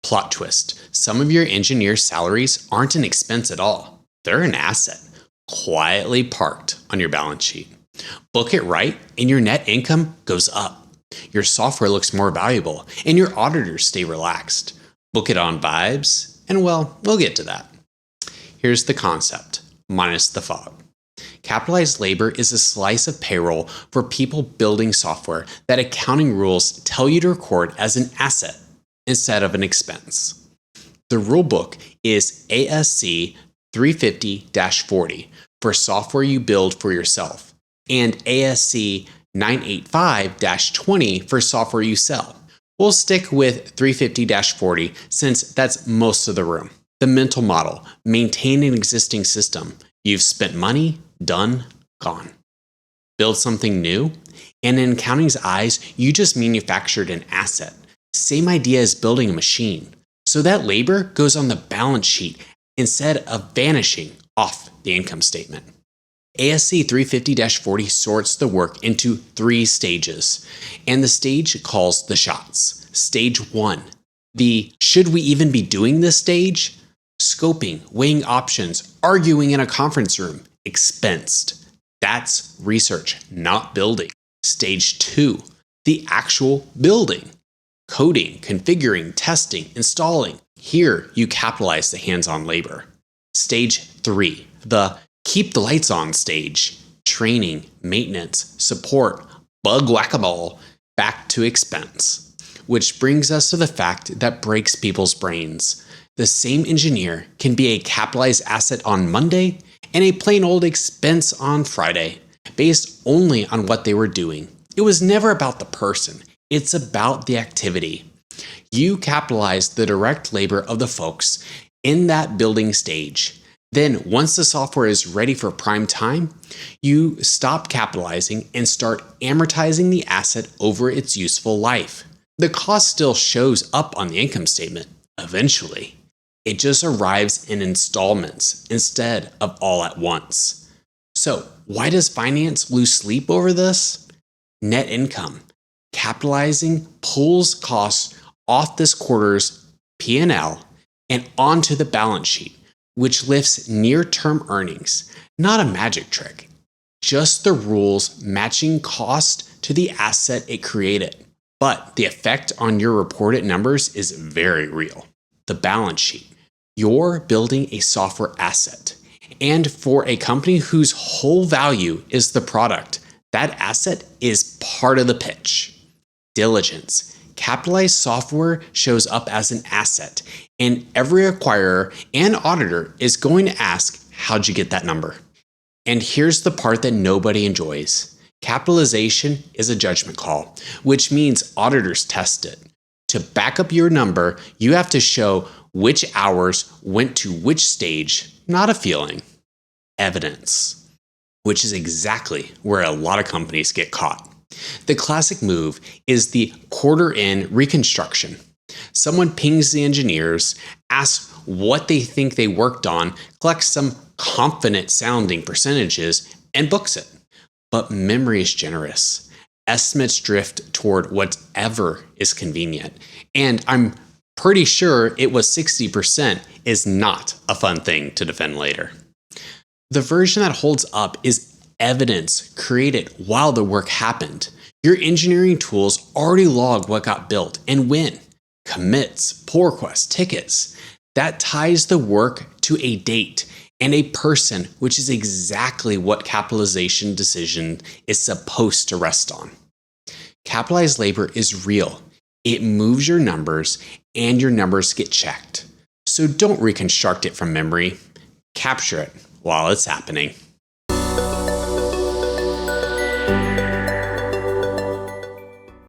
Plot twist. Some of your engineers' salaries aren't an expense at all. They're an asset, quietly parked on your balance sheet. Book it right, and your net income goes up. Your software looks more valuable, and your auditors stay relaxed. Book it on vibes, and well, we'll get to that. Here's the concept, minus the fog. Capitalized labor is a slice of payroll for people building software that accounting rules tell you to record as an asset instead of an expense. The rulebook is ASC 350-40 for software you build for yourself, and ASC 985-20 for software you sell. We'll stick with 350-40 since that's most of the room. The mental model, maintain an existing system. You've spent money, done, gone. Build something new, and in accounting's eyes, you just manufactured an asset. Same idea as building a machine. So that labor goes on the balance sheet instead of vanishing off the income statement. ASC 350-40 sorts the work into 3 stages, and the stage calls the shots. Stage 1, the should we even be doing this stage? Scoping, weighing options, arguing in a conference room, expensed. That's research, not building. Stage 2, the actual building. Coding, configuring, testing, installing. Here, you capitalize the hands-on labor. Stage 3, the keep the lights on stage. Training, maintenance, support, bug whack-a-mole, back to expense. Which brings us to the fact that breaks people's brains. The same engineer can be a capitalized asset on Monday and a plain old expense on Friday, based only on what they were doing. It was never about the person. It's about the activity. You capitalize the direct labor of the folks in that building stage. Then, once the software is ready for prime time, you stop capitalizing and start amortizing the asset over its useful life. The cost still shows up on the income statement, eventually. It just arrives in installments instead of all at once. So, why does finance lose sleep over this? Net income. Capitalizing pulls costs off this quarter's P&L and onto the balance sheet, which lifts near-term earnings. Not a magic trick, just the rules matching cost to the asset it created. But the effect on your reported numbers is very real. The balance sheet. You're building a software asset. And for a company whose whole value is the product, that asset is part of the pitch. Diligence. Capitalized software shows up as an asset, and every acquirer and auditor is going to ask, how'd you get that number? And here's the part that nobody enjoys. Capitalization is a judgment call, which means auditors test it. To back up your number, you have to show which hours went to which stage, not a feeling. Evidence, which is exactly where a lot of companies get caught. The classic move is the quarter-end reconstruction. Someone pings the engineers, asks what they think they worked on, collects some confident-sounding percentages, and books it. But memory is generous. Estimates drift toward whatever is convenient. And I'm pretty sure it was 60% is not a fun thing to defend later. The version that holds up is evidence created while the work happened. Your engineering tools already log what got built and when. Commits, pull requests, tickets. That ties the work to a date and a person, which is exactly what capitalization decision is supposed to rest on. Capitalized labor is real. It moves your numbers and your numbers get checked. So don't reconstruct it from memory. Capture it while it's happening.